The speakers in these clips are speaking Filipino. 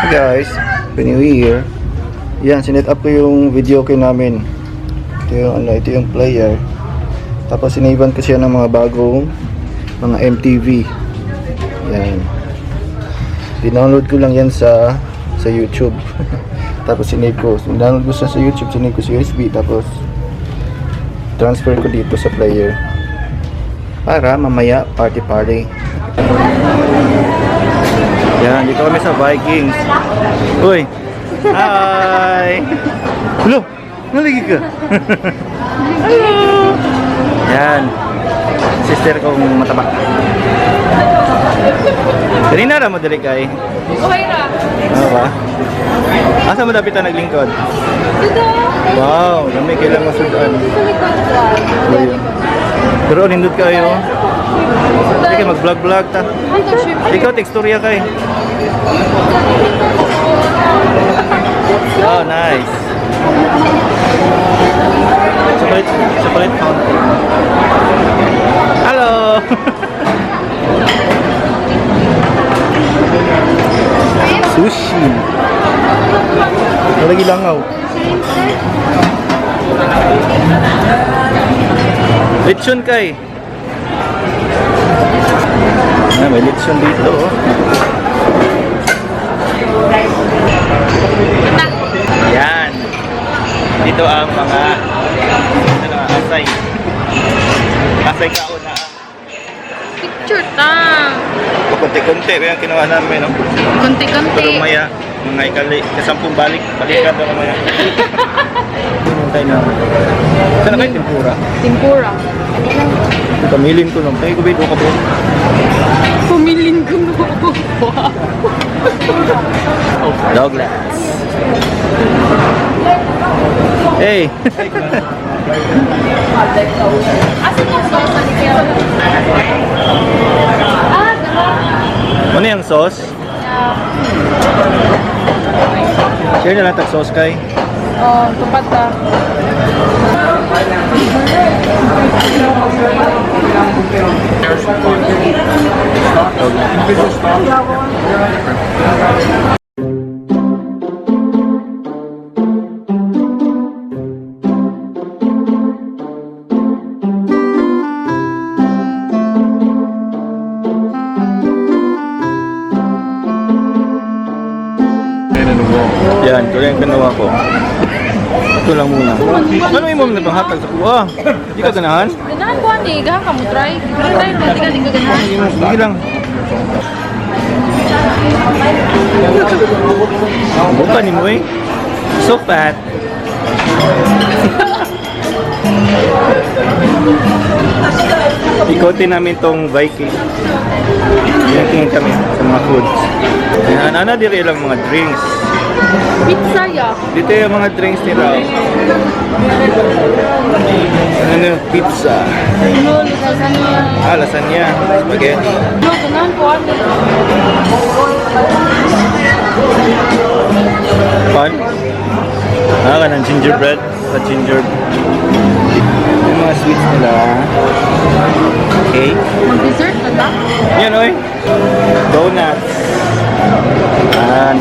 Hey guys, Happy New Year. Yan, sinet up ko yung video kay namin. Ito yung player. Tapos sinaban ko siya ng mga bagong mga MTV. Yan. Dinownload ko lang yan sa YouTube. Tapos sinave ko. Download ko siya sa YouTube, sinave ko sa USB. Tapos transfer ko dito sa player. Para mamaya party. Yan, dito kami sa Vikings. Uy. Hi. Hello. Naligi ka. Hello. Yan. Sister kong mataba. Kanina na mo dali kay. Okay na. Ano ba? Asa mo dapat naglingkod? Dito. Wow, dami kailang masudan. Pero nindot kayo. Sige, mag-vlog ta. Ikaw, teksturya kay. Oh, nice. Chocolate fountain. Hello. Sushi. Lagi langaw. Lechon kay. May lechon dito. Yan. Dito ang mga asay. Asay kauna. Picture ta. Kunti-kunti yung kinuha namin, no? Kunti-kunti. Pero maya, mga kasampung balikan na maya. Puntay na. Saan na kayo? Tempura. Tempura. Pamilin ko lang. Kaya ko ba ito ka po? Pumilin ko na. Douglas. Hey! Asan yung sauce na niya? Ano yung sauce? Share na lang tag-sauce kay. Oh, tupat ta. Yan, ito lang yung ganawa ko. Ito lang muna. Ano yung mom na itong hatag sa kuha? Hindi ka ganahan? Ganahan ko ani, gahan ka mo try. Try mo, di ka ganahan. Sige lang. Buka ni mo eh. So fat. Ikotin namin tong Viking. Tingin kami sa mga foods. Yan, ano diri lang mga drinks. Pizza ya. Dito yung mga drinks nila. Ano, pizza. No, lasagna. Lasagna. Spaghetti. No, ganahan ko ani. Pan? Kanang gingerbread. Ginger. Yung mga sweets nila. Cake. Mag-dessert na ta? Yan oy. Donuts.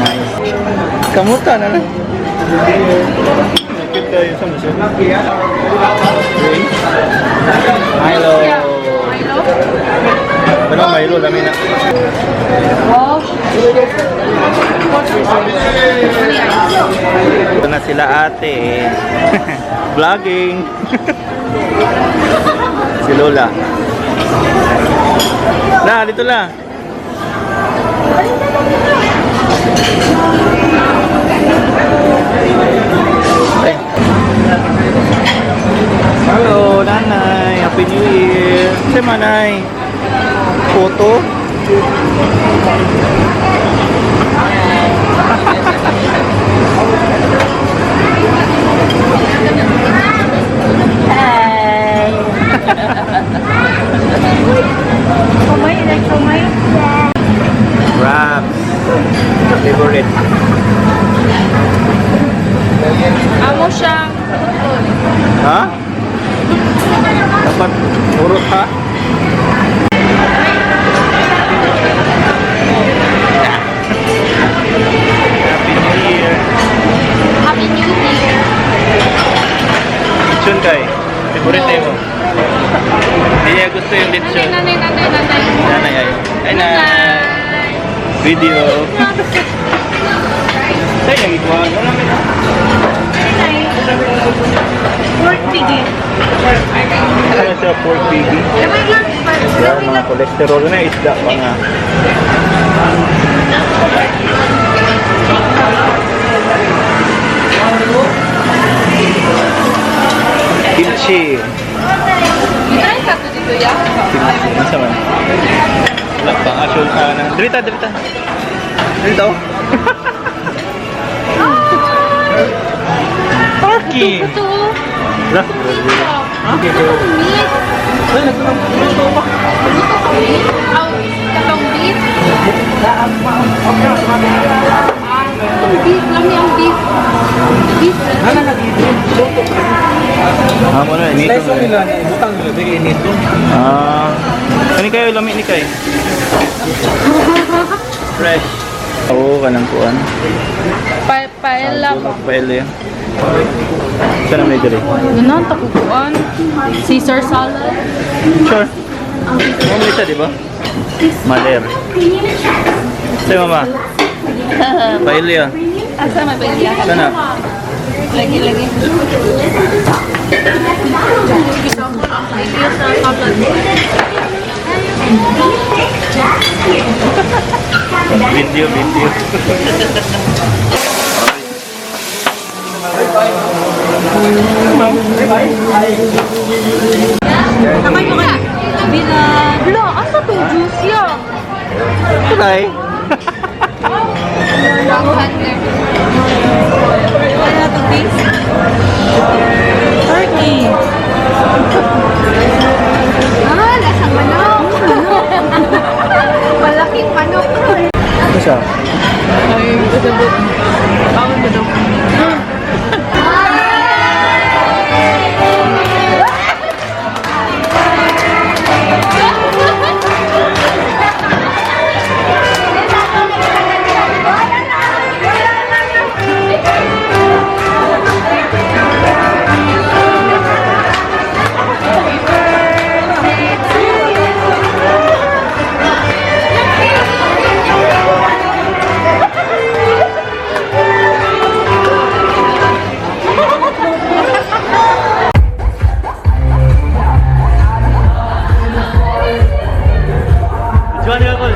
Nice. Kamuta na lang. Nakit kayo sa musyo. Milo. Milo? Ano Milo? Lamin na. Wow. Ito na sila ate. Vlogging. Si Lola. Na, dito la. Ay. Hello, nanay. Happy New Year. Say manay. Photo. Hey. Kumay. Wraps. Favorite. Amo siyang Ha? Dapat urot ha? Video. Sa'yo yung ikuha. Pork piggy. Ano siya, pork piggy? Lamay lang. Kaya mga cholesterol na, isda pa nga. Kimchi. Try ka to dito, ya? Kimchi. Ano man? Wala pa nga, show ka na. Dirita. Dirita oh. Turkey. Ito. Wala. Meat. Luto ka meat? Aw, katong beef? Beef, lami ang beef. Beef. Mo na, inito na. Kani kayo, lami ni kay. Fresh. Oo, kanang kuan. Paella ba? Paella yan. Sana may diri. Ganun, takukuan. Caesar salad. Sure. Mama isa, di ba? Maler. Sa'yo, mama. Paella yan. Asa may paella? Sana. Lagi. Video. Kamay mo ka. Bila, asa to juice yan? Try. Bago handler. Ano to taste? Turkey. Lasang manok. Malaking manok. Ano siya? Ay, kasabot. Bawal mo daw. Juan ako.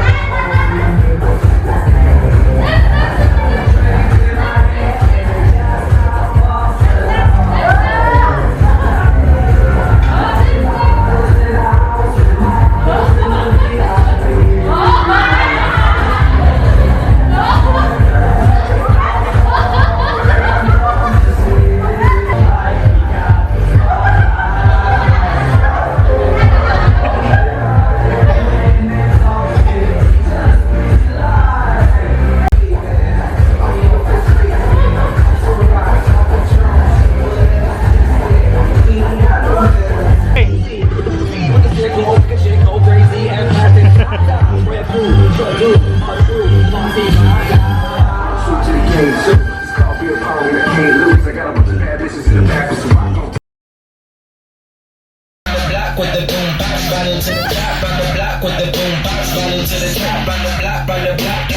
With the boom box running to the top, run the block with the boom box running to the top, run the block,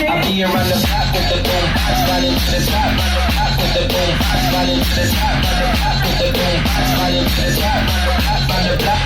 I'll be around the block with the boom box running to the top, run the block with the boom box running to the top, run the block with the boom box running to the top, run the block,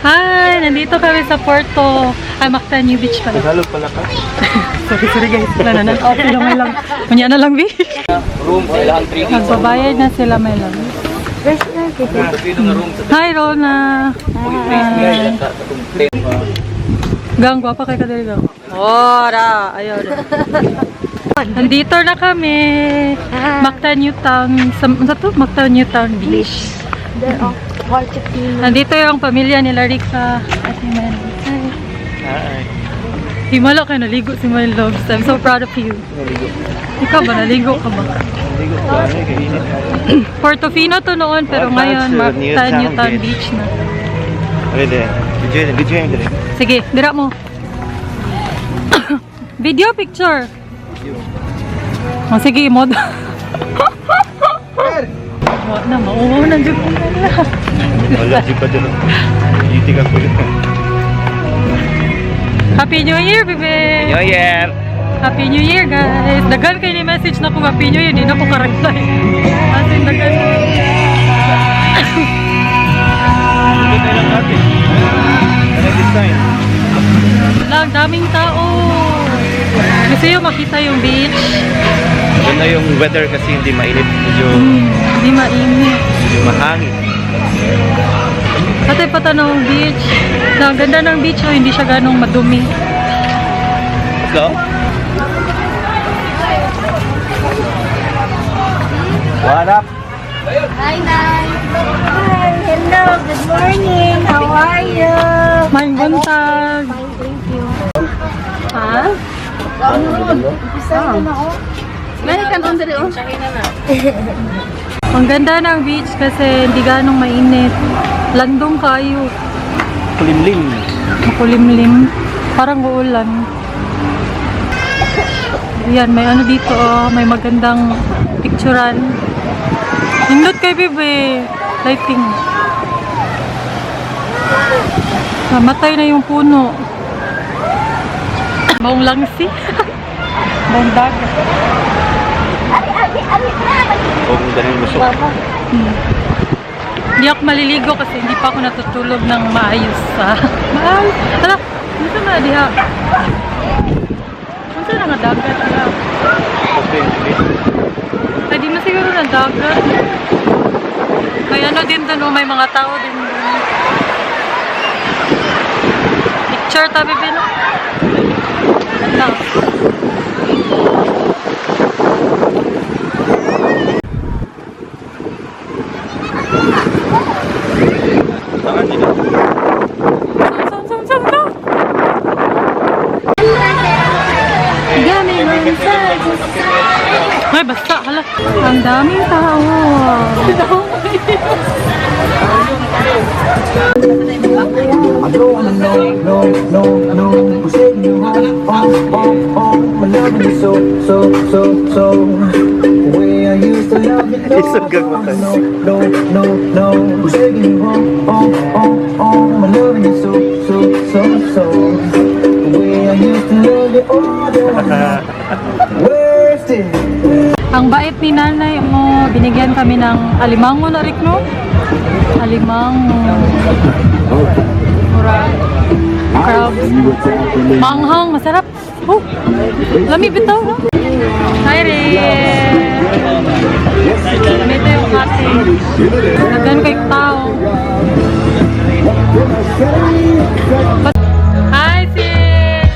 Hi! Nandito kami sa Porto. Ay, Mactanio Beach pala. Tagalog pala ka. Sorry guys. Wala na. Okay lang, may lang. Kunya na lang, Beach. Room, kailangan 3 days. Magbabayad na sila, may lang. Hi, Rona. Hi. Gang, guwapa kay kadiri gang. Ora, ayaw na. Nandito na kami. Mactan New Town. Sa to? Mactan New Town Beach. Nandito yung pamilya nila Rika at si Mel. Hi. Himala kayo, naligo si My Loves. I'm so proud of you. Naligo. Ikaw ba? Naligo ka ba? Naligo ko. Ano yung kainit? Portofino to noon, pero Oh, ngayon, that's New Mactan New Town Town Beach. Beach na. Pwede. Video yung dali. Sige, dira mo. Video picture. O sige, mod. Na, mauwaw na dyan ko nila. Wala, di pa dyan. Itigan ko yun. Happy New Year, bebe! New Year! Happy New Year, guys! Dagan kayo ni message na kung Happy New Year, di na ko karagtay. As in, dagan. Ito tayo lang natin. Ano yung design? Lang, daming tao. Gusto yung makita yung beach. Ganda yung weather kasi hindi mainit. Medyo Hindi mainit. mahangin. Pati patanong beach. Ang ganda ng beach, oh, hindi siya ganong madumi. Let's go. What up? Hi, Nay. Hi, hello. Good morning. How are you? May buntag. Fine, thank you. Ha? Isa na ako. Meron ka doon dali, oh. Ang ganda ng beach kasi hindi ganong mainit. Landong kayo. Kulimlim. Makulimlim. Parang uulan. Yan, may ano dito, oh. May magandang picturean. Hindot kay bebe. Lighting. Namatay na yung puno. Maong langsi. Maong dagat. Kung ganun gusto. Hindi ako maliligo kasi hindi pa ako natutulog ng maayos. Maayos. Hala, dito na diha. Kung saan nga dagat diha? Ay, di na siguro na dagat. May ano din doon, oh, may mga tao din doon. Picture tabi bin. Ganda. Saan dito? Saan ka? May basta, hala. Ang daming tao. Isugag mo tayo. Ang bait ni nanay mo, binigyan kami ng alimango na rik, no? Alimango. Mura. Crab. Manghang, masarap. Oh, lami bitaw, no? Hi, Rin. Ito yung kate. Nagdan kay tao. Hi, sis!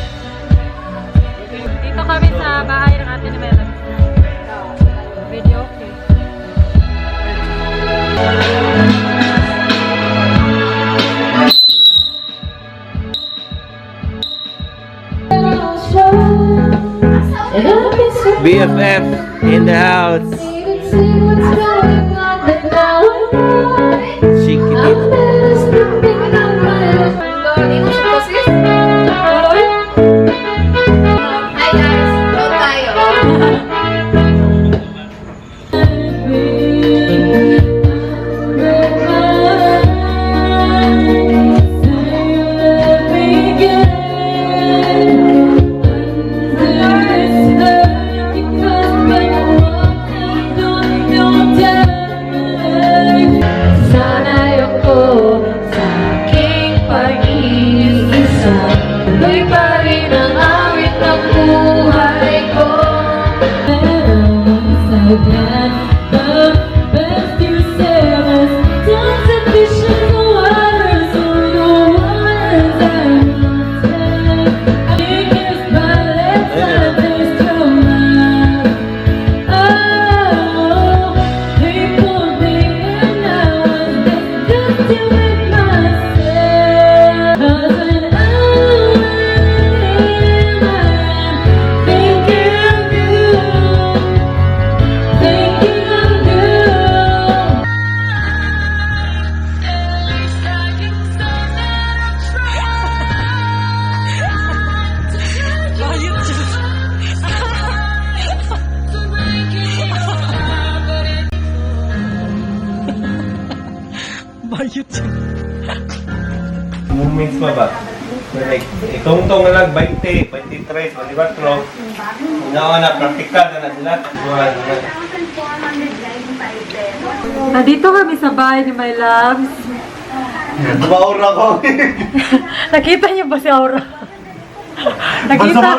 Dito kami sa bahay ng ate ni Melanie. Video, okay. BFF in the house. Chiquitita. Hi, guys. Hello tayo. Sana'y ako sa aking pag-iisa. Tuloy pa rin ang awit ng buhay ko. Pero magsagan, the best you say was dance and fish in the water, so no one else I will tell. YouTube. Movements pa ba? Like, itong-tong na lang, 20, 23, 24. Una-una, praktikal na sila. Nandito kami sa bahay ni My Loves. Tumaura ko. Nakita niyo ba si Aura? Nakita.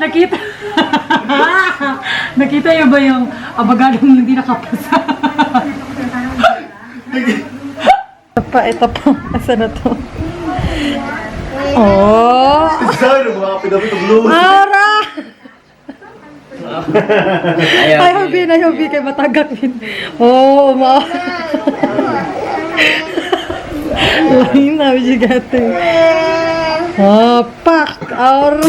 Nakita. Nakita niyo ba yung abogadong hindi nakapasa? Ito pa. Asa na to? Oh! Saan yung mga pinapit ng blue? Aura! Ayaw bin, kay matagak bin. Oh, Lain na, bijigate. Oh, pak! Aura!